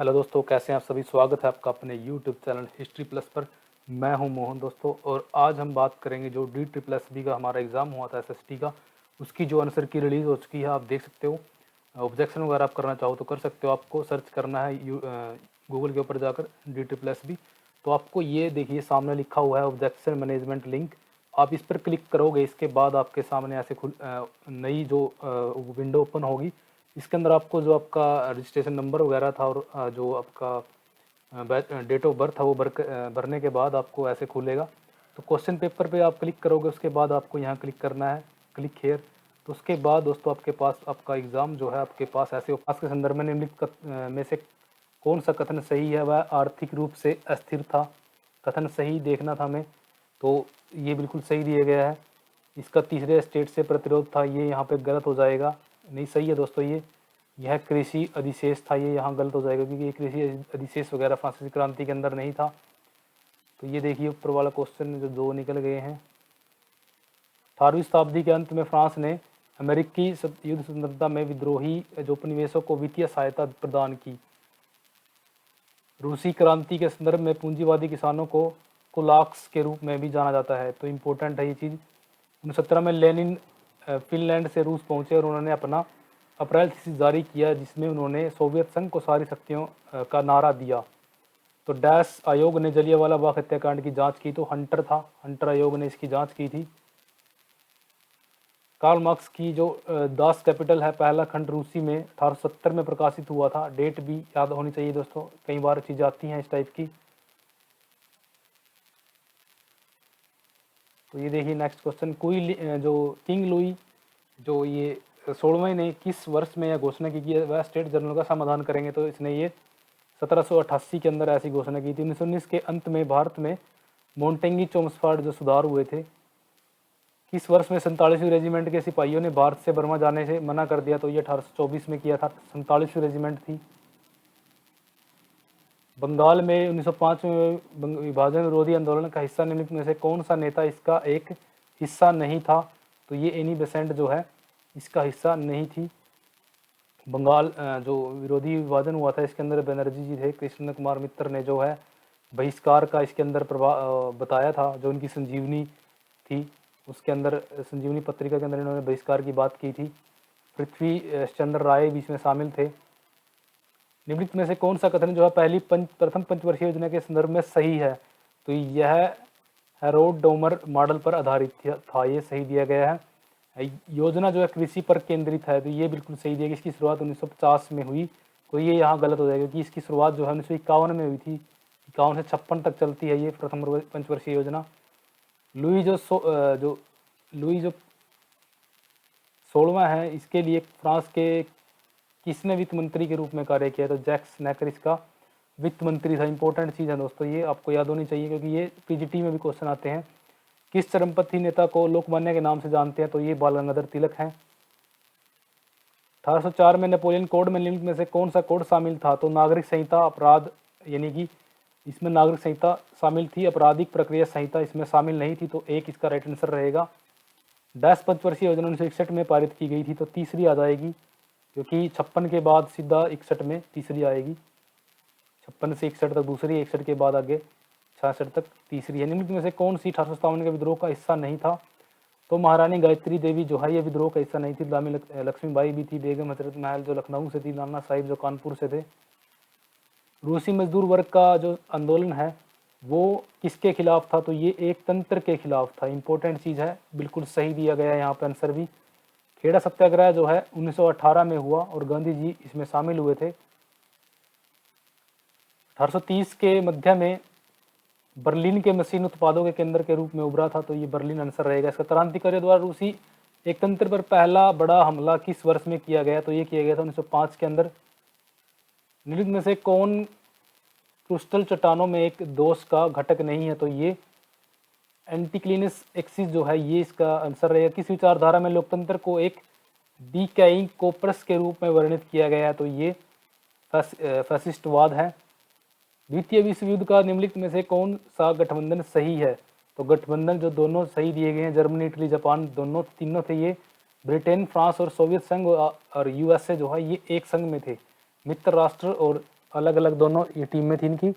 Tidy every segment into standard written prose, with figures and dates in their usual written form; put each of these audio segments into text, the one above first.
Hello दोस्तों, कैसे हैं आप सभी। स्वागत है आपका अपने यूट्यूब चैनल हिस्ट्री प्लस पर। मैं हूं मोहन दोस्तों, और आज हम बात करेंगे जो DSSB का हमारा एग्ज़ाम हुआ था SST का, उसकी जो आंसर की रिलीज़ हो चुकी है। आप देख सकते हो। ऑब्जेक्शन वगैरह आप करना चाहो तो कर सकते हो। आपको सर्च करना है गूगल के ऊपर जाकर DSSB। तो आपको ये देखिए सामने लिखा हुआ है ऑब्जेक्शन मैनेजमेंट लिंक। आप इस पर क्लिक करोगे, इसके बाद आपके सामने ऐसे नई जो विंडो ओपन होगी। इसके अंदर आपको जो आपका रजिस्ट्रेशन नंबर वगैरह था और जो आपका डेट ऑफ बर्थ था वो भरने के बाद आपको ऐसे खुलेगा। तो क्वेश्चन पेपर पे आप क्लिक करोगे, उसके बाद आपको यहाँ क्लिक करना है, क्लिक हेयर। तो उसके बाद दोस्तों आपके पास आपका एग्ज़ाम जो है आपके पास ऐसे पास के संदर्भ में निम्नलिखित में से कौन सा कथन सही है। वह आर्थिक रूप से अस्थिर था। कथन सही देखना था हमें, तो ये बिल्कुल सही दिया गया है। इसका तीसरे स्टेट से प्रतिरोध था, ये यहाँ पे गलत हो जाएगा। नहीं, सही है दोस्तों। यह कृषि अधिशेष था, ये यहाँ गलत हो जाएगा क्योंकि ये कृषि अधिशेष वगैरह फ्रांसीसी क्रांति के अंदर नहीं था। तो ये देखिए ऊपर वाला क्वेश्चन जो दो निकल गए हैं। 18वीं शताब्दी के अंत में फ्रांस ने अमेरिकी युद्ध स्वतंत्रता में विद्रोही जो उपनिवेशों को वित्तीय सहायता प्रदान की। रूसी क्रांति के संदर्भ में पूंजीवादी किसानों को कुलाक्स के रूप में भी जाना जाता है। तो इम्पोर्टेंट है ये चीज़। 1917 में लेनिन फिनलैंड से रूस पहुंचे और उन्होंने अपना अप्रैल थीसिस जारी किया, जिसमें उन्होंने सोवियत संघ को सारी शक्तियों का नारा दिया। तो डैश आयोग ने जलियांवाला बाग हत्याकांड की जांच की, तो हंटर था, हंटर आयोग ने इसकी जांच की थी। कार्ल मार्क्स की जो दास कैपिटल है, पहला खंड रूसी में 1870 में प्रकाशित हुआ था। डेट भी याद होनी चाहिए दोस्तों, कई बार चीज़ें आती हैं इस टाइप की। तो ये देखिए नेक्स्ट क्वेश्चन, कोई जो किंग लुई जो ये 16वें ने किस वर्ष में यह घोषणा की कि वह स्टेट जनरल का समाधान करेंगे। तो इसने ये 1788 के अंदर ऐसी घोषणा की थी। 1919 के अंत में भारत में मोन्टेंगी चोम्स्फोर्ड जो सुधार हुए थे। किस वर्ष में 47वीं रेजिमेंट के सिपाहियों ने भारत से बर्मा जाने से मना कर दिया। तो ये 1824 में किया था। 47वीं रेजिमेंट थी। बंगाल में 1905 में विभाजन विरोधी आंदोलन का हिस्सा निम्नलिखित में से कौन सा नेता इसका एक हिस्सा नहीं था। तो ये एनी बेसेंट जो है इसका हिस्सा नहीं थी। बंगाल जो विरोधी विभाजन हुआ था इसके अंदर बनर्जी जी थे। कृष्ण कुमार मित्र ने जो है बहिष्कार का इसके अंदर बताया था। जो उनकी संजीवनी थी उसके अंदर, संजीवनी पत्रिका के अंदर इन्होंने बहिष्कार की बात की थी। पृथ्वी चंद्र राय भी इसमें शामिल थे। निम्नलिखित में से कौन सा कथन जो है प्रथम पंचवर्षीय योजना के संदर्भ में सही है। तो यह हैरोल्ड डोमर मॉडल पर आधारित था, ये सही दिया गया है। योजना जो है कृषि पर केंद्रित है, तो ये बिल्कुल सही दिया गया। इसकी शुरुआत 1950 में हुई, तो ये यहाँ गलत हो जाएगा क्योंकि इसकी शुरुआत जो है 1951 में हुई थी। 51 से 56 तक चलती है ये प्रथम पंचवर्षीय योजना। लुई जो 16वां है, इसके लिए फ्रांस के किसने वित्त मंत्री के रूप में कार्य किया। तो जैक्स नेकर इसका वित्त मंत्री था। इंपॉर्टेंट चीज़ है दोस्तों, ये आपको याद होनी चाहिए क्योंकि ये पीजीटी में भी क्वेश्चन आते हैं। किस चरमपंथी नेता को लोकमान्य के नाम से जानते हैं। तो ये बाल गंगाधर तिलक हैं। 1804 में नेपोलियन कोड में निम्नलिखित में से कौन सा कोड शामिल था। तो नागरिक संहिता अपराध, यानी कि इसमें नागरिक संहिता शामिल थी, आपराधिक प्रक्रिया संहिता इसमें शामिल नहीं थी। तो एक इसका राइट आंसर रहेगा। 10 पंचवर्षीय योजना 1961 में पारित की गई थी, तो तीसरी आ जाएगी क्योंकि 56 के बाद सीधा 61 में तीसरी आएगी। 56 से 61 तक दूसरी, 61 के बाद आगे 66 तक तीसरी है। निम्नलिखित में से कौन सी 1857 के विद्रोह का हिस्सा नहीं था। तो महारानी गायत्री देवी जो है ये विद्रोह का हिस्सा नहीं थी। दामी लक्ष्मीबाई भी थी। बेगम हजरत महल जो लखनऊ से थी। नाना साहिब जो कानपुर से थे। रूसी मजदूर वर्ग का जो आंदोलन है वो किसके खिलाफ था। तो ये एक तंत्र के खिलाफ था। इंपॉर्टेंट चीज़ है, बिल्कुल सही दिया गया है यहाँ पे आंसर भी। खेड़ा सत्याग्रह जो है 1918 में हुआ और गांधी जी इसमें शामिल हुए थे। 1830 के मध्य में बर्लिन के मशीन उत्पादों के केंद्र के रूप में उभरा था। तो ये बर्लिन आंसर रहेगा इसका। क्रांतिकारियों द्वारा रूसी एक तंत्र पर पहला बड़ा हमला किस वर्ष में किया गया। तो ये किया गया था 1905 के अंदर। निम्नलिखित में से कौन क्रिस्टल चट्टानों में एक दोष का घटक नहीं है। तो ये एंटीक्लिनस एक्सिस जो है ये इसका आंसर रहेगा। किस विचारधारा में लोकतंत्र को एक डीकैइंग कोर्पस के रूप में वर्णित किया गया है। तो ये फैसिस्टवाद है। द्वितीय विश्व युद्ध का निम्नलिखित में से कौन सा गठबंधन सही है। तो गठबंधन जो दोनों सही दिए गए हैं, जर्मनी इटली जापान दोनों तीनों थे ये। ब्रिटेन फ्रांस और सोवियत संघ और यूएसए जो है ये एक संघ में थे। मित्र राष्ट्र और अलग अलग दोनों ये टीम में थी इनकी।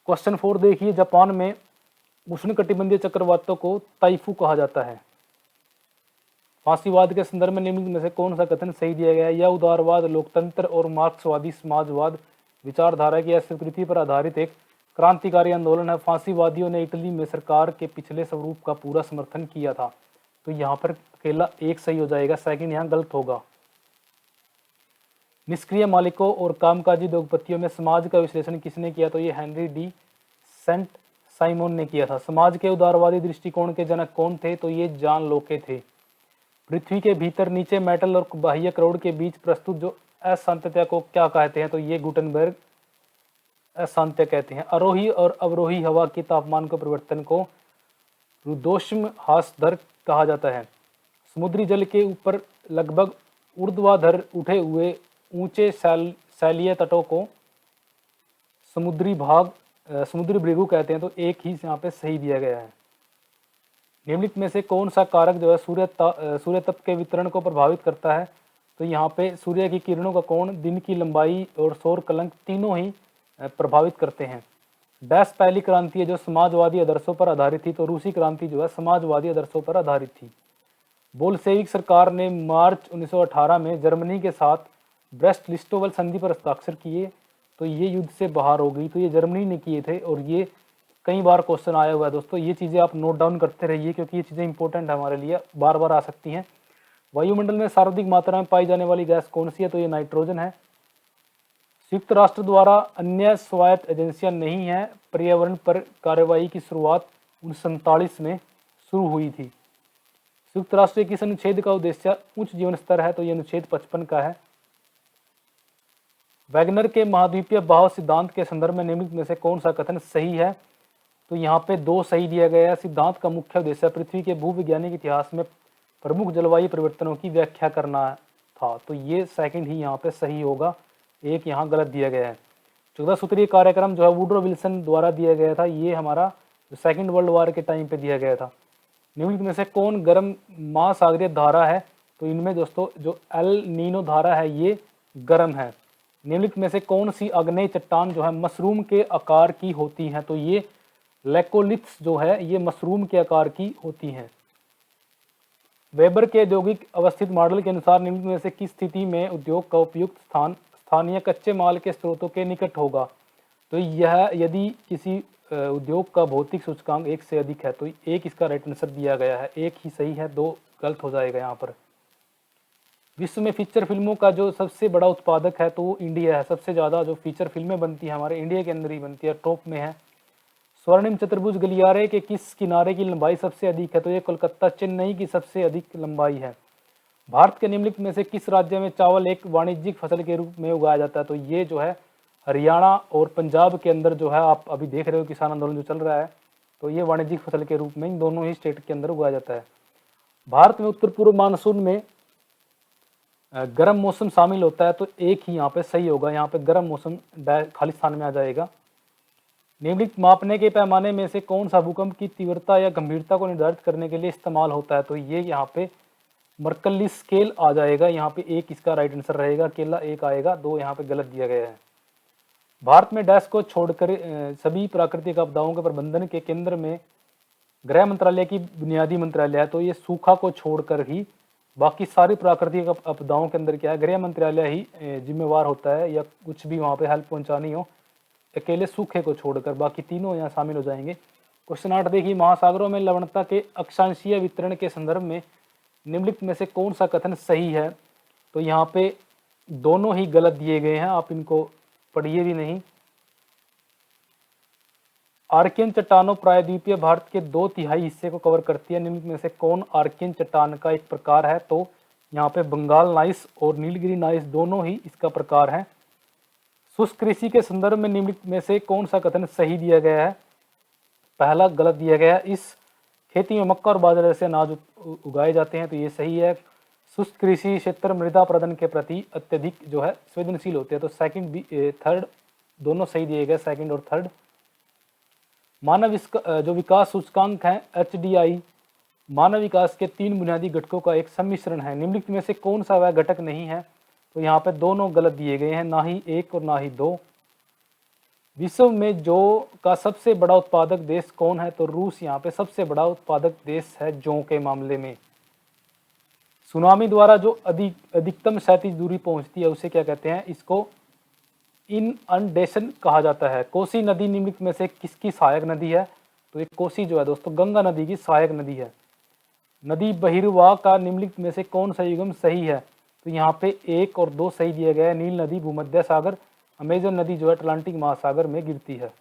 क्वेश्चन 4 देखिए, जापान में उष्णकटिबंधीय चक्रवातों को ताइफू कहा जाता है। फांसीवाद के संदर्भ में निम्नलिखित में से कौन सा कथन सही दिया गया है? यह उदारवाद, लोकतंत्र और मार्क्सवादी समाजवाद विचारधारा की अस्वीकृति पर आधारित एक क्रांतिकारी आंदोलन है। फांसीवादियों ने इटली में सरकार के पिछले स्वरूप का पूरा समर्थन किया था। तो यहाँ पर अकेला एक सही हो जाएगा, सेकंड यहाँ गलत होगा। निष्क्रिय मालिकों और कामकाजी उद्योगपतियों में समाज का विश्लेषण किसने किया? तो ये हेनरी डी सेंट साइमन ने किया था। समाज के उदारवादी दृष्टिकोण के जनक कौन थे? तो ये जॉन लोके थे। पृथ्वी के भीतर नीचे मेटल और बाह्य क्राउड के बीच प्रस्तुत जो अशांतता को क्या कहते हैं? तो ये गुटनबर्ग अशांतता कहते हैं। आरोही और अवरोही हवा के तापमान के परिवर्तन को रुद्धोष्म ह्रास दर कहा जाता है। समुद्री जल के ऊपर लगभग ऊर्ध्वाधर उठे हुए ऊंचे सैलीय तटों को समुद्री भृगु कहते हैं। तो एक ही यहाँ पे सही दिया गया है। निम्नलिखित में से कौन सा कारक जो है सूर्य तप के वितरण को प्रभावित करता है? तो यहाँ पे सूर्य की किरणों का कोण, दिन की लंबाई और सौर कलंक तीनों ही प्रभावित करते हैं। डैश पहली क्रांति है जो समाजवादी आदर्शों पर आधारित थी? तो रूसी क्रांति जो है समाजवादी आदर्शों पर आधारित थी। बोल्शेविक सरकार ने मार्च 1918 में जर्मनी के साथ ब्रेस्ट लिस्टोवल संधि पर हस्ताक्षर किए। तो ये युद्ध से बाहर हो गई। तो ये जर्मनी ने किए थे और ये कई बार क्वेश्चन आया हुआ है दोस्तों। ये चीज़ें आप नोट डाउन करते रहिए क्योंकि ये चीज़ें इंपॉर्टेंट है हमारे लिए, बार बार आ सकती हैं। वायुमंडल में सर्वाधिक मात्रा में पाई जाने वाली गैस कौन सी है? तो ये नाइट्रोजन है। संयुक्त राष्ट्र द्वारा अन्य स्वायत्त एजेंसियां नहीं हैं। पर्यावरण पर कार्रवाई की शुरुआत 1947 में शुरू हुई थी। संयुक्त राष्ट्र के किस अनुच्छेद का उद्देश्य उच्च जीवन स्तर है? तो ये अनुच्छेद 55 का है। वैगनर के महाद्वीपीय बहाव सिद्धांत के संदर्भ में निम्नलिखित में से कौन सा कथन सही है? तो यहाँ पे 2 सही दिया गया है। सिद्धांत का मुख्य उद्देश्य पृथ्वी के भूवैज्ञानिक इतिहास में प्रमुख जलवायु परिवर्तनों की व्याख्या करना था। तो ये सेकंड ही यहाँ पे सही होगा, एक यहाँ गलत दिया गया है। 14 सूत्रीय कार्यक्रम जो है वुडरो विल्सन द्वारा दिया गया था। ये हमारा सेकंड वर्ल्ड वॉर के टाइम पे दिया गया था। निम्नलिखित में से कौन गर्म महासागरीय धारा है? तो इनमें दोस्तों जो एल नीनो धारा है ये गर्म है। निम्नलिखित में से कौन सी आग्नेय चट्टान जो है मशरूम के आकार की होती है? तो ये लेकोलिथ्स जो है ये मशरूम के आकार की होती हैं। वेबर के औद्योगिक अवस्थित मॉडल के अनुसार निम्नलिखित में से किस स्थिति में उद्योग का उपयुक्त स्थान स्थानीय कच्चे माल के स्रोतों के निकट होगा? तो यह यदि किसी उद्योग का भौतिक सूचकांक 1 से अधिक है। तो एक इसका राइट आंसर दिया गया है, एक ही सही है, 2 गलत हो जाएगा यहाँ पर। विश्व में फीचर फिल्मों का जो सबसे बड़ा उत्पादक है तो वो इंडिया है। सबसे ज़्यादा जो फीचर फिल्में बनती हैं हमारे इंडिया के अंदर ही बनती है, टॉप में है। स्वर्णिम चतुर्भुज गलियारे के किस किनारे की लंबाई सबसे अधिक है? तो ये कोलकाता चेन्नई की सबसे अधिक लंबाई है। भारत के निम्नलिखित में से किस राज्य में चावल एक वाणिज्यिक फसल के रूप में उगाया जाता है? तो ये जो है हरियाणा और पंजाब के अंदर जो है, आप अभी देख रहे हो किसान आंदोलन जो चल रहा है, तो ये वाणिज्यिक फसल के रूप में इन दोनों ही स्टेट के अंदर उगाया जाता है। भारत में उत्तर पूर्व मानसून में गर्म मौसम शामिल होता है। तो एक ही यहाँ पे सही होगा, यहाँ पे गर्म मौसम खाली स्थान में आ जाएगा। निम्नलिखित मापने के पैमाने में से कौन सा भूकंप की तीव्रता या गंभीरता को निर्धारित करने के लिए इस्तेमाल होता है? तो ये यहाँ पे मर्कल्ली स्केल आ जाएगा। यहाँ पे एक इसका राइट आंसर रहेगा, अकेला एक आएगा, 2 यहाँ पे गलत दिया गया है। भारत में डैश को छोड़कर सभी प्राकृतिक आपदाओं के प्रबंधन के केंद्र में गृह मंत्रालय की बुनियादी मंत्रालय है। तो ये सूखा को छोड़कर ही बाकी सारी प्राकृतिक आपदाओं के अंदर क्या है, गृह मंत्रालय ही जिम्मेवार होता है, या कुछ भी वहाँ पे हेल्प पहुँचानी हो, अकेले सूखे को छोड़कर बाकी तीनों यहाँ शामिल हो जाएंगे। क्वेश्चन 8 देखिए, महासागरों में लवणता के अक्षांशीय वितरण के संदर्भ में निम्नलिखित में से कौन सा कथन सही है? तो यहाँ पे दोनों ही गलत दिए गए हैं, आप इनको पढ़िए भी नहीं। आर्कियन चट्टानों प्रायद्वीपीय भारत के 2/3 हिस्से को कवर करती है। निम्नलिखित में से कौन आर्कियन चट्टान का एक प्रकार है? तो यहाँ पे बंगाल नाइस और नीलगिरी नाइस दोनों ही इसका प्रकार है। शुष्क कृषि के संदर्भ में निम्नलिखित में से कौन सा कथन सही दिया गया है? पहला गलत दिया गया है। इस खेती में मक्का और बाजरे जैसे अनाज उगाए जाते हैं। तो ये सही है। शुष्क कृषि क्षेत्र मृदा प्रदन के प्रति अत्यधिक जो है संवेदनशील होते हैं। तो सेकंड भी थर्ड दोनों सही दिए गए, सेकंड और थर्ड। मानव जो विकास सूचकांक है HDI मानव विकास के 3 बुनियादी घटकों का एक सम्मिश्रण है। निम्नलिखित में से कौन सा वह घटक नहीं है? तो यहाँ पे दोनों गलत दिए गए हैं, ना ही 1 और ना ही 2। विश्व में जौ का सबसे बड़ा उत्पादक देश कौन है? तो रूस यहाँ पे सबसे बड़ा उत्पादक देश है जौ के मामले में। सुनामी द्वारा जो अधिकतम क्षैतिज दूरी पहुंचती है उसे क्या कहते हैं? इसको इनअंडेशन कहा जाता है। कोसी नदी निम्नलिखित में से किसकी सहायक नदी है? तो ये कोसी जो है दोस्तों गंगा नदी की सहायक नदी है। नदी बहिर्वाह का निम्नलिखित में से कौन सा युग्म सही है? तो यहाँ पे 1 और 2 सही दिया गया है। नील नदी भूमध्य सागर, अमेजन नदी जो है अटलांटिक महासागर में गिरती है।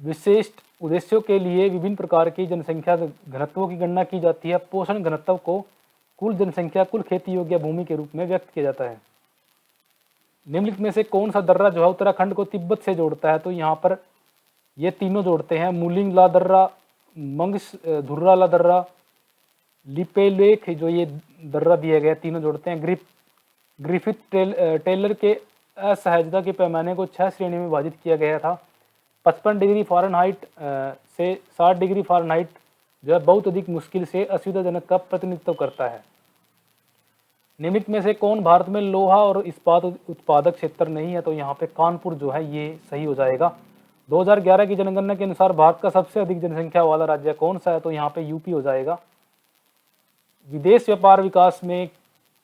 विशिष्ट उद्देश्यों के लिए विभिन्न प्रकार की जनसंख्या घनत्वों की गणना की जाती है। पोषण घनत्व को कुल जनसंख्या कुल खेती योग्य भूमि के रूप में व्यक्त किया जाता है। निम्नलिखित में से कौन सा दर्रा जो है उत्तराखंड को तिब्बत से जोड़ता है? तो यहाँ पर ये तीनों जोड़ते हैं। मूलिंग ला दर्रा, मंगस धुर्रा ला दर्रा, लिपेलेख जो ये दर्रा दिया गया, तीनों जोड़ते हैं। ग्रिफिथ टेलर के असहजता के पैमाने को 6 श्रेणी में विभाजित किया गया था। 55 डिग्री फ़ारेनहाइट से 60 डिग्री फ़ारेनहाइट जो है बहुत अधिक मुश्किल से असुविधाजनक का प्रतिनिधित्व करता है। निम्नलिखित में से कौन भारत में लोहा और इस्पात उत्पादक क्षेत्र नहीं है? तो यहाँ पे कानपुर जो है ये सही हो जाएगा। 2011 की जनगणना के अनुसार भारत का सबसे अधिक जनसंख्या वाला राज्य कौन सा है? तो यहाँ पे यूपी हो जाएगा। विदेश व्यापार विकास में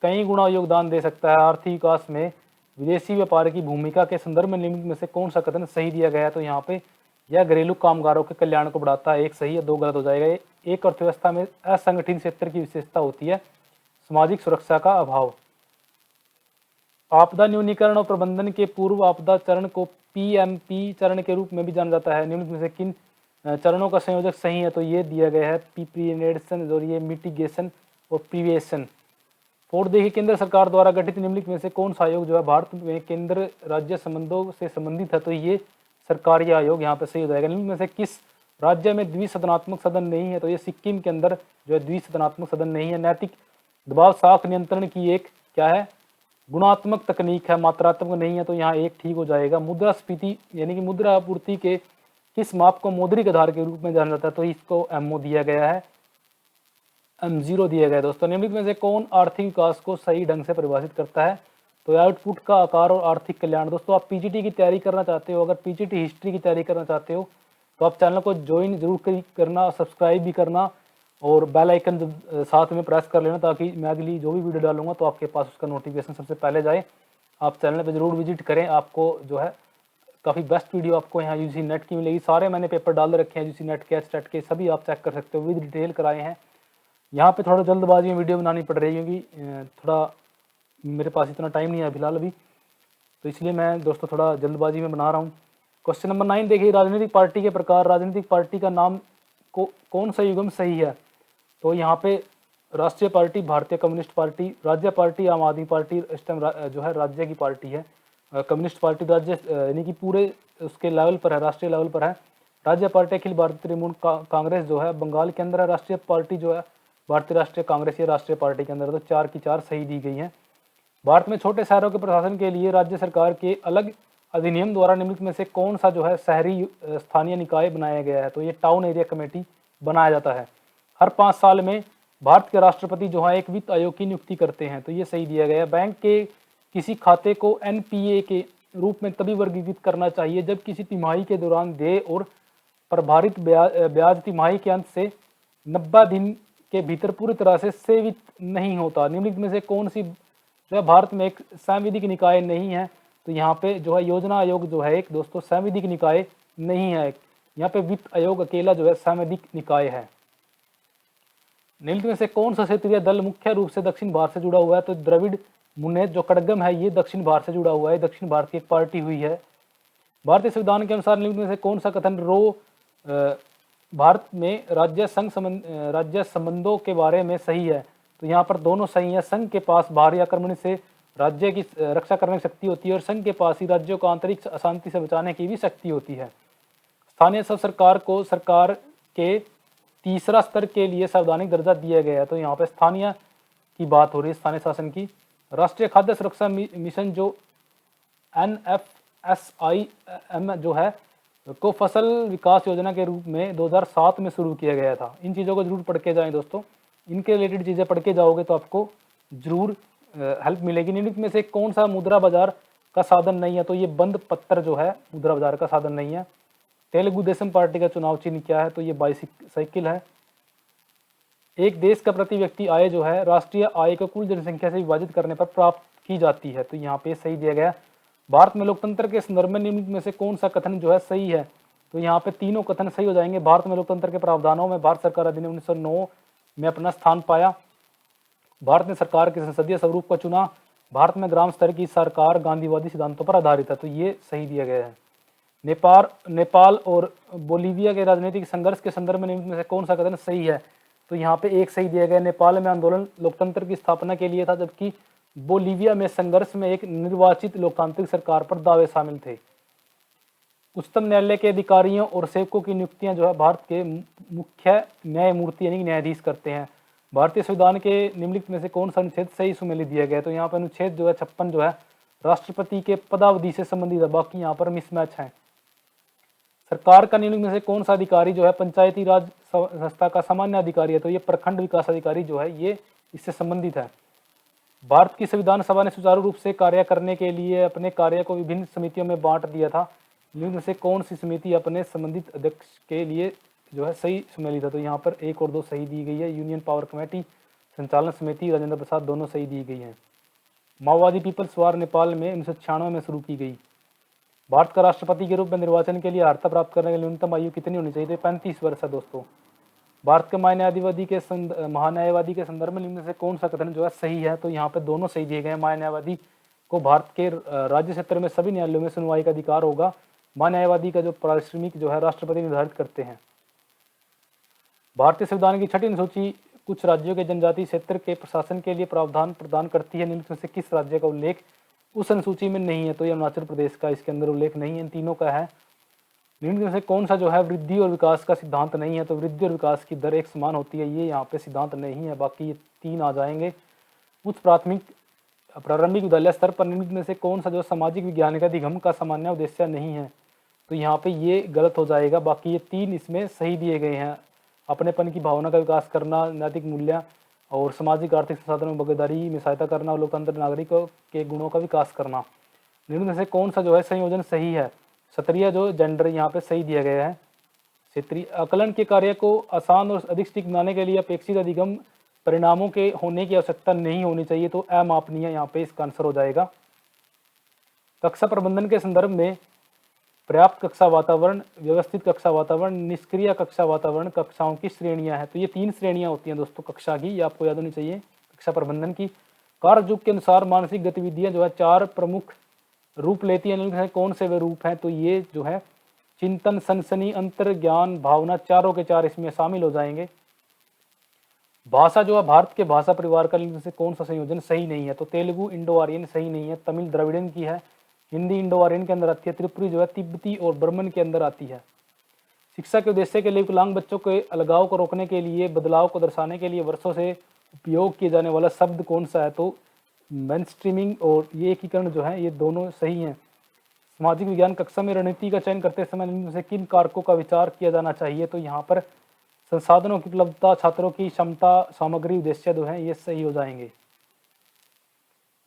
कई गुना योगदान दे सकता है। आर्थिक विकास में विदेशी व्यापार की भूमिका के संदर्भ में निम्नलिखित में से कौन सा कथन सही दिया गया है? तो यहाँ पे यह घरेलू कामगारों के कल्याण को बढ़ाता है। 1 सही है, 2 गलत हो जाएगा। एक अर्थव्यवस्था में असंगठित क्षेत्र की विशेषता होती है सामाजिक सुरक्षा का अभाव। आपदा न्यूनीकरण और प्रबंधन के पूर्व आपदा चरण को PMP चरण के रूप में भी जाना जाता है। निम्नलिखित में से किन चरणों का संयोजक सही है? तो ये दिया गया है प्रिपरेशन और ये मिटिगेशन और प्रिवेशन। 4 देखिए, केंद्र सरकार द्वारा गठित निम्नलिखित में से कौन सा आयोग जो है भारत में केंद्र राज्य संबंधों से संबंधित है? तो ये सरकारी आयोग यहाँ पे सही हो जाएगा। निम्नलिखित में से किस राज्य में द्विसदनात्मक सदन नहीं है? तो ये सिक्किम के अंदर जो है द्विसदनात्मक सदन नहीं है। नैतिक दबाव साख नियंत्रण की एक क्या है? गुणात्मक तकनीक है, मात्रात्मक नहीं है। तो यहाँ 1 ठीक हो जाएगा। मुद्रास्फीति यानी कि मुद्रा आपूर्ति के किस माप को मौद्रिक आधार के रूप में जाना जाता है? तो इसको MO दिया गया है, M0 दिया गया है दोस्तों। निम्नलिखित में से कौन आर्थिक विकास को सही ढंग से परिभाषित करता है? तो आउटपुट का आकार और आर्थिक कल्याण। दोस्तों आप PGT की तैयारी करना चाहते हो, अगर PGT हिस्ट्री की तैयारी करना चाहते हो तो आप चैनल को ज्वाइन जरूर करना, सब्सक्राइब भी करना और बेल आइकन साथ में प्रेस कर लेना, ताकि मैं अगली जो भी वीडियो डालूंगा तो आपके पास उसका नोटिफिकेशन सबसे पहले जाए। आप चैनल पर जरूर विजिट करें, आपको जो है काफ़ी बेस्ट वीडियो आपको यहाँ UGC नेट की मिलेगी। सारे मैंने पेपर डाल रखे हैं, UGC नेट के, HTET के, सभी आप चेक कर सकते हो, विद डिटेल कराए हैं। यहाँ पे थोड़ा जल्दबाजी में वीडियो बनानी पड़ रही है क्योंकि थोड़ा मेरे पास इतना टाइम नहीं है फिलहाल अभी, तो इसलिए मैं दोस्तों थोड़ा जल्दबाजी में बना रहा हूँ। क्वेश्चन नंबर 9 देखिए, राजनीतिक पार्टी के प्रकार। राजनीतिक पार्टी का नाम कौन सा युग्म सही है? तो यहाँ पे राष्ट्रीय पार्टी, भारतीय कम्युनिस्ट पार्टी, राज्य पार्टी, आम आदमी पार्टी इस टाइम जो है राज्य की पार्टी है। कम्युनिस्ट पार्टी राज्य यानी कि पूरे उसके लेवल पर है, राष्ट्रीय लेवल पर है। राज्य पार्टी अखिल भारतीय तृणमूल कांग्रेस जो है बंगाल के अंदर है। राष्ट्रीय पार्टी जो है भारतीय राष्ट्रीय कांग्रेस, ये राष्ट्रीय पार्टी के अंदर। तो 4 की 4 सही दी गई हैं। भारत में छोटे शहरों के प्रशासन के लिए राज्य सरकार के अलग अधिनियम द्वारा निम्नलिखित में से कौन सा जो है शहरी स्थानीय निकाय बनाया गया है? तो ये टाउन एरिया कमेटी बनाया जाता है। हर 5 साल में भारत के राष्ट्रपति जो है एक वित्त आयोग की नियुक्ति करते हैं। तो ये सही दिया गया है। बैंक के किसी खाते को NPA के रूप में तभी वर्गीकृत करना चाहिए जब किसी तिमाही के दौरान देय और प्रभारित ब्याज तिमाही के अंत से 90 दिन के भीतर पूरी तरह से सेवित नहीं होता। निम्नलिखित में से कौन सी जो है भारत में एक संवैधानिक निकाय नहीं है? तो यहाँ पे जो है योजना आयोग जो है एक दोस्तों संवैधानिक निकाय नहीं है। यहाँ पे वित्त आयोग अकेला जो है संवैधानिक निकाय है। निम्नलिखित में से कौन सा क्षेत्रीय दल मुख्य रूप से दक्षिण भारत से जुड़ा हुआ है? तो द्रविड़ मुन्नेत्र जो कड़गम है ये दक्षिण भारत से जुड़ा हुआ है, दक्षिण भारत की एक पार्टी हुई है। भारतीय संविधान के अनुसार निम्नलिखित में से कौन सा कथन भारत में राज्य संबंधों के बारे में सही है? तो यहाँ पर दोनों सही है। संघ के पास बाहरी आक्रमण से राज्य की रक्षा करने की शक्ति होती है और संघ के पास ही राज्यों को आंतरिक अशांति से बचाने की भी शक्ति होती है। स्थानीय स्व सरकार को सरकार के तीसरा स्तर के लिए संवैधानिक दर्जा दिया गया है। तो यहाँ पे स्थानीय की बात हो रही है, स्थानीय शासन की। राष्ट्रीय खाद्य सुरक्षा मिशन जो NFSIM जो है को फसल विकास योजना के रूप में 2007 में शुरू किया गया था। इन चीज़ों को जरूर पढ़ के जाएं दोस्तों, इनके रिलेटेड चीज़ें पढ़ के जाओगे तो आपको जरूर हेल्प मिलेगी। निम्नलिखित में से कौन सा मुद्रा बाजार का साधन नहीं है? तो ये बंद पत्र जो है मुद्रा बाजार का साधन नहीं है। तेलुगु देशम पार्टी का चुनाव चिन्ह क्या है? तो ये बाईसाइकिल है। एक देश का प्रति व्यक्ति आय जो है राष्ट्रीय आय को कुल जनसंख्या से विभाजित करने पर प्राप्त की जाती है। तो यहाँ पे सही दिया गया। भारत में लोकतंत्र के संदर्भ में निम्नलिखित में से कौन सा कथन जो है सही है? तो यहाँ पे तीनों कथन सही हो जाएंगे। भारत में लोकतंत्र के प्रावधानों में भारत सरकार अधिनियम 1909 में अपना स्थान पाया। भारत ने सरकार के संसदीय स्वरूप को चुना। भारत में ग्राम स्तर की सरकार गांधीवादी सिद्धांतों पर आधारित है। तो ये सही दिया गया है। नेपाल और बोलीविया के राजनीतिक संघर्ष के संदर्भ में निम्नलिखित में से कौन सा कथन सही है? तो यहाँ पे एक सही दिया गया। नेपाल में आंदोलन लोकतंत्र की स्थापना के लिए था, जबकि बोलीविया में संघर्ष में एक निर्वाचित लोकतांत्रिक सरकार पर दावे शामिल थे। उच्चतम न्यायालय के अधिकारियों और सेवकों की नियुक्तियां जो है भारत के मुख्य न्यायमूर्ति यानी न्यायाधीश करते हैं। भारतीय संविधान के निम्नलिखित में से कौन सा अनुच्छेद सही सुमेलित दिया गया? तो यहाँ पर अनुच्छेद जो है 56 जो है राष्ट्रपति के पदावधि से संबंधित है, बाकी यहाँ पर मिसमैच है। सरकार का निम्नलिखित में से कौन सा अधिकारी जो है पंचायती राज संस्था का सामान्य अधिकारी है? तो ये प्रखंड विकास अधिकारी जो है ये इससे संबंधित है। भारत की संविधान सभा ने सुचारू रूप से कार्य करने के लिए अपने कार्य को विभिन्न समितियों में बांट दिया था। निम्न में से कौन सी समिति अपने संबंधित अध्यक्ष के लिए जो है सही सुमेलित है? तो यहाँ पर 1 और 2 सही दी गई है। यूनियन पावर कमेटी, संचालन समिति, राजेंद्र प्रसाद दोनों सही दी गई हैं। माओवादी पीपल्स वार नेपाल में 1996 में शुरू की गई। भारत का राष्ट्रपति के रूप में निर्वाचन के लिए अर्हता प्राप्त करने के लिए न्यूनतम आयु कितनी होनी चाहिए? तो 35 वर्ष है दोस्तों। भारत के महान्यायवादी के संदर्भ में निम्न से कौन सा कथन जो है सही है? तो यहाँ पे दोनों सही दिए गए हैं। महान्यायवादी को भारत के राज्य क्षेत्र में सभी न्यायालयों में सुनवाई का अधिकार होगा। महान्यायवादी का जो पारिश्रमिक जो है राष्ट्रपति निर्धारित करते हैं। भारतीय संविधान की 6ठी अनुसूची कुछ राज्यों के जनजातीय क्षेत्र के प्रशासन के लिए प्रावधान प्रदान करती है। निम्नलिखित में से किस राज्य का उल्लेख उस अनुसूची में नहीं है? तो ये अरुणाचल प्रदेश का इसके अंदर उल्लेख नहीं है। इन तीनों का है। निम्नलिखित में से कौन सा जो है वृद्धि और विकास का सिद्धांत नहीं है? तो वृद्धि और विकास की दर एक समान होती है, ये यहाँ पे सिद्धांत नहीं है। बाकी ये 3 आ जाएंगे। उच्च प्रारंभिक विद्यालय स्तर पर निम्नलिखित में से कौन सा जो सामाजिक विज्ञान का अधिगम का सामान्य उद्देश्य नहीं है? तो यहाँ पे ये गलत हो जाएगा। बाकी ये 3 इसमें सही दिए गए हैं। अपनेपन की भावना का विकास करना, नैतिक मूल्य और सामाजिक आर्थिक संसाधनों में भागीदारी में सहायता करना और लोकतंत्र नागरिकों के गुणों का विकास करना। निम्न में से कौन सा जो है संयोजन सही है? क्षत्रिय जो जेंडर यहाँ पे सही दिया गया है। क्षेत्रीय आकलन के कार्य को आसान और अधिक सटीक बनाने के लिए अपेक्षित अधिगम परिणामों के होने की आवश्यकता नहीं होनी चाहिए। तो अमापनीय यहाँ पे इसका आंसर हो जाएगा। कक्षा प्रबंधन के संदर्भ में पर्याप्त कक्षा वातावरण, व्यवस्थित कक्षा वातावरण, निष्क्रिय कक्षा वातावरण कक्षाओं की श्रेणियां हैं। तो ये 3 श्रेणियां होती हैं दोस्तों कक्षा की, ये आपको याद होनी चाहिए कक्षा प्रबंधन की। कार्य युग के अनुसार मानसिक गतिविधियां जो है 4 प्रमुख रूप लेती हैं। कौन से वे रूप हैं? तो ये जो है चिंतन, सनसनी, अंतर ज्ञान, भावना, चारों के 4 इसमें शामिल हो जाएंगे। भाषा जो है भारत के भाषा परिवार का से कौन सा संयोजन सही नहीं है? तो तेलुगु इंडो आर्यन सही नहीं है। तमिल द्रविड़न की है। हिंदी इंडो आर्यन के अंदर आती है। त्रिपुरी जो है तिब्बती और बर्मन के अंदर आती है। शिक्षा के उद्देश्य के लिए विकलांग बच्चों के अलगाव को रोकने के लिए, बदलाव को दर्शाने के लिए वर्षों से उपयोग किए जाने वाला शब्द कौन सा है? तो मेनस्ट्रीमिंग और ये एकीकरण जो है ये दोनों सही हैं। सामाजिक विज्ञान कक्षा में रणनीति का चयन करते समय इनमें से किन कारकों का विचार किया जाना चाहिए? तो यहाँ पर संसाधनों की उपलब्धता, छात्रों की क्षमता, सामग्री, उद्देश्य जो है ये सही हो जाएंगे।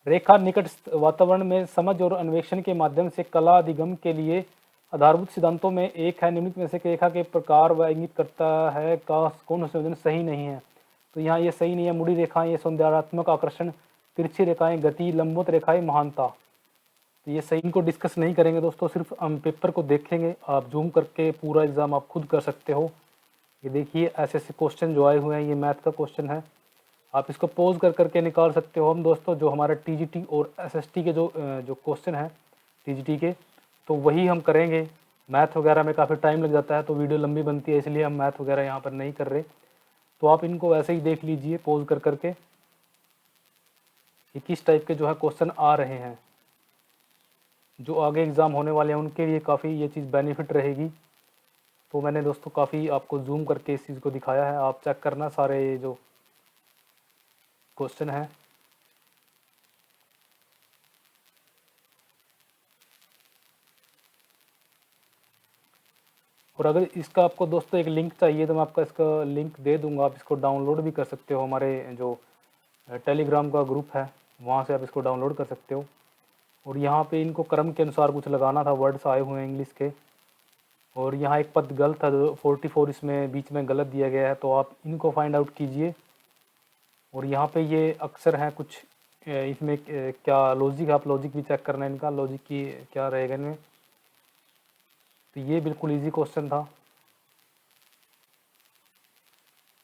रेखा निकट वातावरण में समझ और अन्वेषण के माध्यम से कला अधिगम के लिए आधारभूत सिद्धांतों में एक है। निम्नलिखित में से रेखा के प्रकार व इंगित करता है का कौन संयोजन सही नहीं है? तो यहाँ ये सही नहीं है। मुड़ी रेखाएं ये सौंदर्यात्मक आकर्षण, तिरछी रेखाएं गति, लंबवत रेखाएं महानता। तो ये सही, इनको डिस्कस नहीं करेंगे दोस्तों, सिर्फ हम पेपर को देखेंगे। आप जूम करके पूरा एग्जाम आप खुद कर सकते हो। ये देखिए ऐसे ऐसे क्वेश्चन जो आए हुए हैं, ये मैथ का क्वेश्चन है। आप इसको पॉज कर करके निकाल सकते हो। हम दोस्तों जो हमारे टीजीटी और एसएसटी के जो क्वेश्चन हैं टीजीटी के, तो वही हम करेंगे। मैथ वगैरह में काफ़ी टाइम लग जाता है तो वीडियो लंबी बनती है, इसलिए हम मैथ वगैरह यहाँ पर नहीं कर रहे। तो आप इनको वैसे ही देख लीजिए पॉज कर करके कि किस टाइप के जो है क्वेश्चन आ रहे हैं। जो आगे एग्ज़ाम होने वाले हैं उनके लिए काफ़ी ये चीज़ बेनिफिट रहेगी। तो मैंने दोस्तों काफ़ी आपको जूम करके इस चीज़ को दिखाया है, आप चेक करना सारे जो क्वेश्चन है। और अगर इसका आपको दोस्तों एक लिंक चाहिए तो मैं आपका इसका लिंक दे दूंगा, आप इसको डाउनलोड भी कर सकते हो। हमारे जो टेलीग्राम का ग्रुप है वहाँ से आप इसको डाउनलोड कर सकते हो। और यहाँ पे इनको क्रम के अनुसार कुछ लगाना था, वर्ड्स आए हुए हैं इंग्लिश के, और यहाँ एक पद गलत था, 44 इसमें बीच में गलत दिया गया है, तो आप इनको फाइंड आउट कीजिए। और यहाँ पे ये अक्षर हैं कुछ, इसमें क्या लॉजिक है, आप लॉजिक भी चेक करना है इनका, लॉजिक की क्या रहेगा इनमें। तो ये बिल्कुल इजी क्वेश्चन था।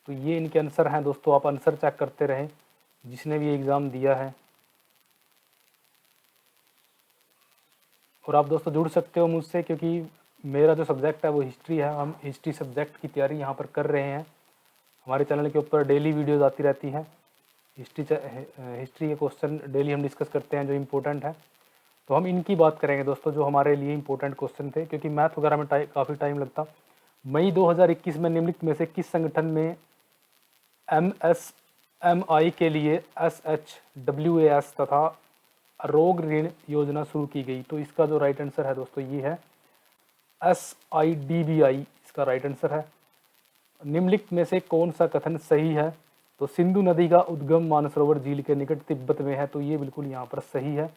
तो ये इनके आंसर हैं दोस्तों, आप आंसर चेक करते रहें जिसने भी एग्ज़ाम दिया है। और आप दोस्तों जुड़ सकते हो मुझसे, क्योंकि मेरा जो सब्जेक्ट है वो हिस्ट्री है, हम हिस्ट्री सब्जेक्ट की तैयारी यहाँ पर कर रहे हैं। हमारे चैनल के ऊपर डेली वीडियोज़ आती रहती हैं, हिस्ट्री के क्वेश्चन डेली हम डिस्कस करते हैं जो इम्पोर्टेंट है। तो हम इनकी बात करेंगे दोस्तों जो हमारे लिए इम्पोर्टेंट क्वेश्चन थे, क्योंकि मैथ वगैरह में काफ़ी टाइम लगता। मई 2021 में निम्नलिखित में से किस संगठन में MSMI के लिए SHWAS तथा रोग ऋण योजना शुरू की गई? तो इसका जो राइट आंसर है दोस्तों ये है SIDBI, इसका राइट आंसर है। निम्नलिखित में से कौन सा कथन सही है? तो सिंधु नदी का उद्गम मानसरोवर झील के निकट तिब्बत में है, तो ये बिल्कुल यहाँ पर सही है।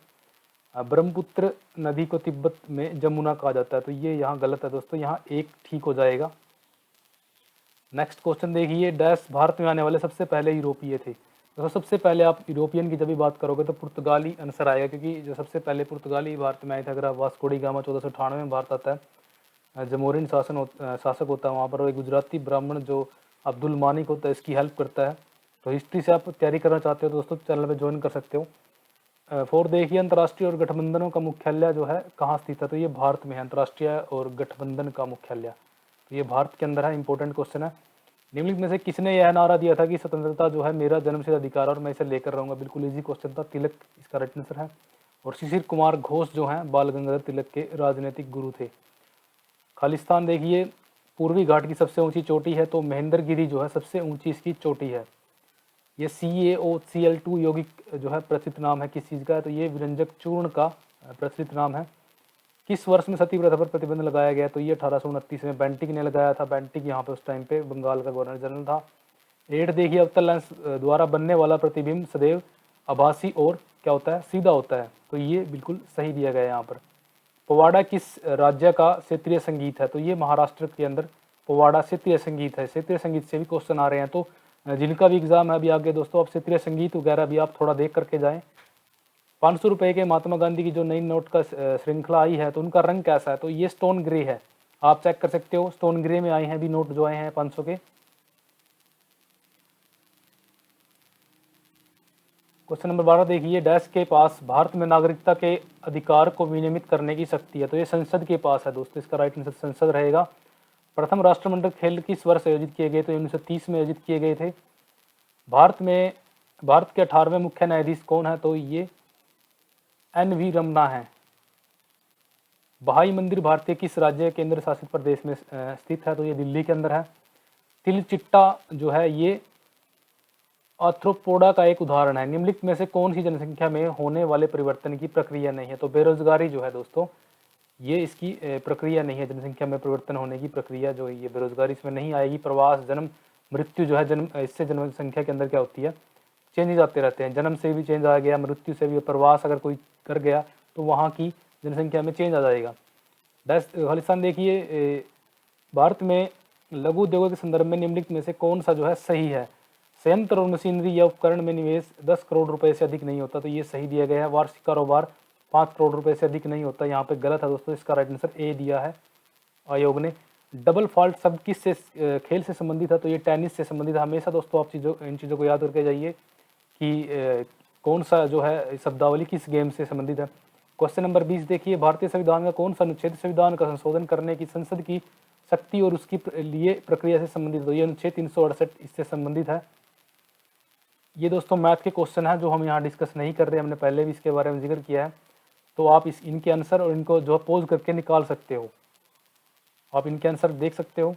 ब्रह्मपुत्र नदी को तिब्बत में जमुना कहा जाता है, तो ये यहाँ गलत है दोस्तों, यहाँ एक ठीक हो जाएगा। नेक्स्ट क्वेश्चन देखिए, डैश भारत में आने वाले सबसे पहले यूरोपीय थे? तो सबसे पहले आप यूरोपियन की जब भी बात करोगे तो पुर्तगाली आंसर आएगा, क्योंकि जो सबसे पहले पुर्तगाली भारत में आए थे। अगर आप वास्को डी गामा 1498 में भारत आता है, जमोरिन शासक होता है वहाँ पर, एक गुजराती ब्राह्मण जो अब्दुल मानिक होता है इसकी हेल्प करता है। तो हिस्ट्री से आप तैयारी करना चाहते हो दोस्तों, चैनल पर ज्वाइन कर सकते हो। फोर देखिए, अंतर्राष्ट्रीय और गठबंधनों का मुख्यालय जो है कहाँ स्थित है? तो ये भारत में है, अंतर्राष्ट्रीय और गठबंधन का मुख्यालय, तो ये भारत के अंदर है। इंपॉर्टेंट क्वेश्चन है। निम्नलिखित में से किसने यह नारा दिया था कि स्वतंत्रता जो है मेरा जन्मसिद्ध अधिकार और मैं इसे लेकर रहूंगा? बिल्कुल इजी क्वेश्चन था, तिलक इसका राइट आंसर है। और शिशिर कुमार घोष जो हैं बाल गंगाधर तिलक के राजनीतिक गुरु थे। खालिस्तान देखिए, पूर्वी घाट की सबसे ऊंची चोटी है, तो महेंद्रगिरी जो है सबसे ऊंची इसकी चोटी है। ये CaOCl2 यौगिक जो है प्रचलित नाम है किस चीज़ का है? तो ये विरंजक चूर्ण का प्रचलित नाम है। किस वर्ष में सती प्रथा पर प्रतिबंध लगाया गया? तो ये 1829 में बेंटिक ने लगाया था। बेंटिक यहाँ पे उस टाइम पे बंगाल का गवर्नर जनरल था। 8 देखिए, अवतल लेंस द्वारा बनने वाला प्रतिबिंब सदैव आभासी और क्या होता है? सीधा होता है, तो ये बिल्कुल सही दिया गया है यहाँ पर। पवाड़ा किस राज्य का क्षेत्रीय संगीत है? तो ये महाराष्ट्र के अंदर पवाड़ा क्षेत्रीय संगीत है। क्षेत्रीय संगीत से भी क्वेश्चन आ रहे हैं, तो जिनका भी एग्जाम है अभी आगे दोस्तों, आप क्षेत्रीय संगीत वगैरह भी आप थोड़ा देख करके जाएं। 500 रुपये के महात्मा गांधी की जो नई नोट का श्रृंखला आई है, तो उनका रंग कैसा है? तो ये स्टोन ग्रे है, आप चेक कर सकते हो, स्टोन ग्रे में आए हैं अभी नोट जो आए हैं 500 के। क्वेश्चन नंबर 12 देखिए, डैश के पास भारत में नागरिकता के अधिकार को विनियमित करने की शक्ति है? तो ये संसद के पास है दोस्तों, इसका राइट आंसर संसद रहेगा। प्रथम राष्ट्रमंडल खेल किस वर्ष आयोजित किए गए? तो 1930 में आयोजित किए गए थे। भारत के 18वें मुख्य न्यायाधीश कौन है? तो ये NV रमना है। बहाई मंदिर भारतीय किस राज्य केंद्र शासित प्रदेश में स्थित है? तो ये दिल्ली के अंदर है। तिलचिट्टा जो है ये आर्थ्रोपोडा का एक उदाहरण है। निम्नलिखित में से कौन सी जनसंख्या में होने वाले परिवर्तन की प्रक्रिया नहीं है? तो बेरोजगारी जो है दोस्तों, ये इसकी प्रक्रिया नहीं है। जनसंख्या में परिवर्तन होने की प्रक्रिया जो है ये बेरोजगारी इसमें नहीं आएगी। प्रवास, जन्म, मृत्यु जो है जन्म, इससे जनसंख्या के अंदर क्या होती है? चेंजेस आते रहते हैं। जन्म से भी चेंज आ गया, मृत्यु से भी, प्रवास अगर कोई कर गया तो वहाँ की जनसंख्या में चेंज आ जाएगा। खालिस्तान देखिए, भारत में लघु उद्योगों के संदर्भ में निम्नलिखित में से कौन सा जो है सही है? संयंत्र और मशीनरी या उपकरण में निवेश 10 करोड़ रुपए से अधिक नहीं होता, तो ये सही दिया गया है। वार्षिक कारोबार 5 करोड़ रुपए से अधिक नहीं होता, यहाँ पे गलत है दोस्तों, इसका राइट आंसर ए दिया है आयोग ने। डबल फॉल्ट शब्द किस से खेल से संबंधित है? तो ये टेनिस से संबंधित है। हमेशा दोस्तों आप इन चीज़ों को याद करके जाइए कि कौन सा जो है शब्दावली किस गेम से संबंधित है। क्वेश्चन नंबर 20 देखिए, भारतीय संविधान का कौन सा अनुच्छेद संविधान का संशोधन करने की संसद की शक्ति और उसकी लिए प्रक्रिया से संबंधित? तो ये अनुच्छेद 368 इससे संबंधित है। ये दोस्तों मैथ के क्वेश्चन है जो हम यहाँ डिस्कस नहीं कर रहे, हमने पहले भी इसके बारे में जिक्र किया है। तो आप इनके आंसर और इनको जो पोज करके निकाल सकते हो, आप इनके आंसर देख सकते हो,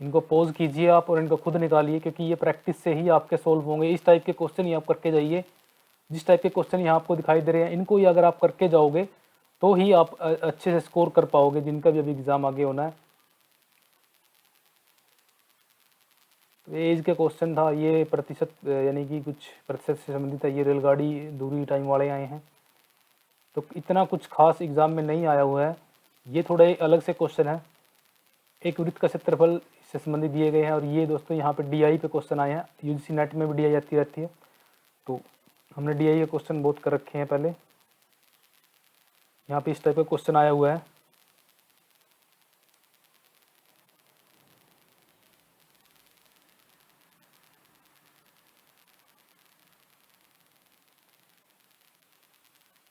इनको पोज कीजिए आप और इनको खुद निकालिए, क्योंकि ये प्रैक्टिस से ही आपके सोल्व होंगे। इस टाइप के क्वेश्चन ही आप करके जाइए, जिस टाइप के क्वेश्चन यहाँ आपको दिखाई दे रहे हैं, इनको ही अगर आप करके जाओगे तो ही आप अच्छे से स्कोर कर पाओगे, जिनका भी अभी एग्ज़ाम आगे होना है। एज के क्वेश्चन था, ये प्रतिशत यानी कि कुछ प्रतिशत से संबंधित है। ये रेलगाड़ी दूरी टाइम वाले आए हैं, तो इतना कुछ खास एग्ज़ाम में नहीं आया हुआ है। ये थोड़े अलग से क्वेश्चन है। एक वृत्त का क्षेत्रफल इससे संबंधित दिए गए हैं, और ये दोस्तों यहाँ पे डीआई पे क्वेश्चन आए हैं। यूजीसी नेट में भी डीआई आती रहती है, तो हमने डीआई के क्वेश्चन बहुत कर रखे हैं पहले। यहाँ पे इस टाइप का क्वेश्चन आया हुआ है।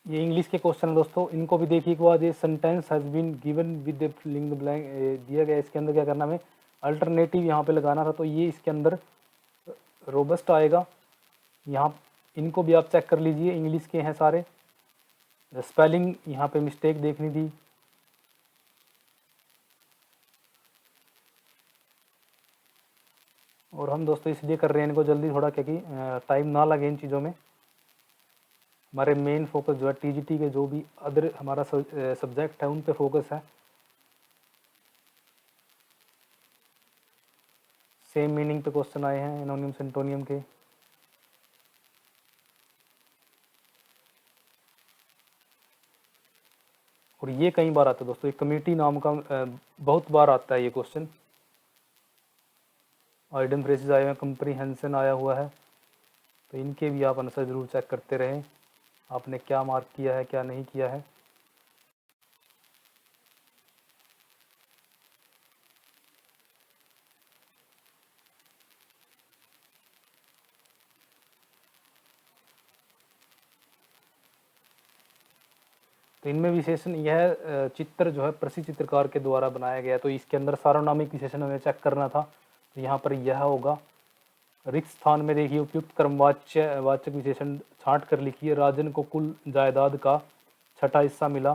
ये इंग्लिश के क्वेश्चन है दोस्तों, इनको भी देखिए एक बार। ये sentence has been given with filling the blank दिया गया, इसके अंदर क्या करना हमें, अल्टरनेटिव यहाँ पे लगाना था, तो ये इसके अंदर रोबस्ट आएगा। यहाँ इनको भी आप चेक कर लीजिए, इंग्लिश के हैं सारे। स्पेलिंग यहाँ पे मिस्टेक देखनी थी। और हम दोस्तों इसलिए कर रहे हैं इनको जल्दी थोड़ा, क्योंकि टाइम ना लगे इन चीज़ों में। हमारे मेन फोकस जो है टीजीटी के जो भी अदर हमारा सब्जेक्ट है उन पे फोकस है। सेम मीनिंग पे क्वेश्चन आए हैं एनोनियम सिंटोनियम के। और ये कई बार आता है दोस्तों, एक कम्युनिटी नाम का बहुत बार आता है ये क्वेश्चन। आइडम फ्रेजेस आए हुए हैं, कंप्रीहेंशन आया हुआ है, तो इनके भी आप आंसर ज़रूर चेक करते रहें, आपने क्या मार्क किया है क्या नहीं किया है। तो इनमें विशेषण यह चित्र जो है प्रसिद्ध चित्रकार के द्वारा बनाया गया, तो इसके अंदर सार्वनामिक विशेषण हमें चेक करना था, तो यहाँ पर यह होगा। रिक्त स्थान में देखिए उपयुक्त क्रमवाच्य वाचक विशेषण छांट कर लिखिए। राजन को कुल जायदाद का छठा हिस्सा मिला,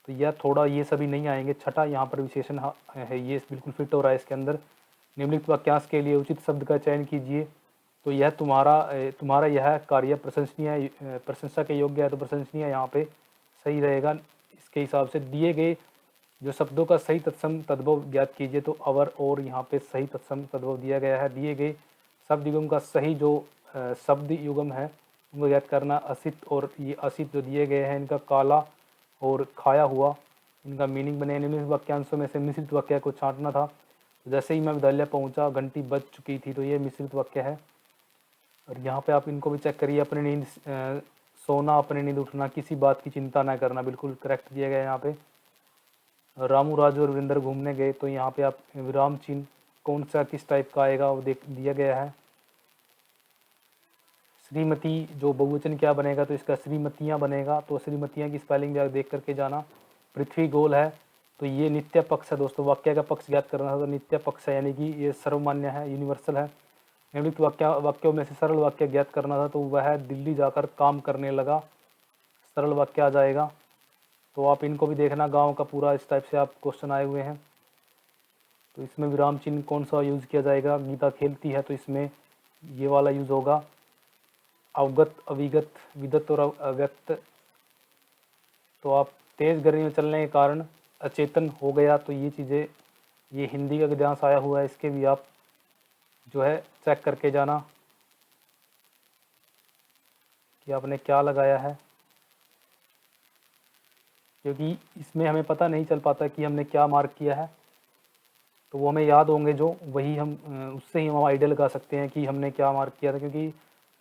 तो यह थोड़ा ये सभी नहीं आएंगे। छठा यहाँ पर विशेषण है, ये बिल्कुल फिट हो रहा है इसके अंदर। निम्नलिखित वाक्यांश के लिए उचित शब्द का चयन कीजिए, तो यह तुम्हारा यह कार्य प्रशंसनीय प्रशंसा के योग्य है, तो प्रशंसनीय यहाँ पे सही रहेगा। इसके हिसाब से दिए गए जो शब्दों का सही तत्सम तद्भव ज्ञात कीजिए, तो अवर और यहाँ पे सही तत्सम तद्भव दिया गया है। दिए गए शब्द युगम का सही जो शब्द युगम है उनको ज्ञात करना। असित और ये असित जो दिए गए हैं, इनका काला और खाया हुआ इनका मीनिंग बने। निम्नलिखित वाक्यांशों में से मिश्रित वाक्य को छांटना था। जैसे ही मैं विद्यालय पहुंचा घंटी बज चुकी थी, तो ये मिश्रित वाक्य है। और यहाँ पे आप इनको भी चेक करिए। अपनी नींद सोना, अपनी नींद उठना, किसी बात की चिंता ना करना, बिल्कुल करेक्ट दिया गया है यहाँ पे। रामू, राजू और वीरेंद्र घूमने गए, तो यहाँ पे आप विराम चिन्ह कौन सा किस टाइप का आएगा वो दिया गया है। श्रीमती जो बहुवचन क्या बनेगा, तो इसका श्रीमतियाँ बनेगा, तो श्रीमतियाँ की स्पेलिंग भी देख करके जाना। पृथ्वी गोल है, तो ये नित्य पक्ष है दोस्तों। वाक्य का पक्ष ज्ञात करना था, तो नित्य पक्ष है, यानी कि ये सर्वमान्य है, यूनिवर्सल है। निम्नलिखित वाक्यों में से सरल वाक्य ज्ञात करना था, तो वह दिल्ली जाकर काम करने लगा। सरल वाक्य आ जाएगा, तो आप इनको भी देखना। गांव का पूरा इस टाइप से आप क्वेश्चन आए हुए हैं, तो इसमें विराम चिन्ह कौन सा यूज़ किया जाएगा। गीता खेलती है, तो इसमें ये वाला यूज़ होगा। अवगत, अविगत, विदत और अव्यक्त, तो आप तेज़ गर्मी में चलने के कारण अचेतन हो गया, तो ये चीज़ें ये हिंदी का गद्यांश आया हुआ है, इसके भी आप जो है चेक करके जाना कि आपने क्या लगाया है, क्योंकि इसमें हमें पता नहीं चल पाता कि हमने क्या मार्क किया है। तो वो हमें याद होंगे जो, वही हम उससे ही हम आइडिया लगा सकते हैं कि हमने क्या मार्क किया था। क्योंकि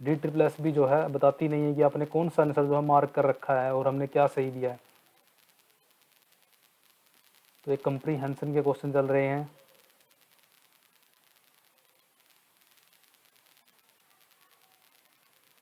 DSSS भी जो है बताती नहीं है कि आपने कौन सा आंसर जो है मार्क कर रखा है और हमने क्या सही दिया है। तो एक कंप्रीहेंशन के क्वेश्चन चल रहे हैं।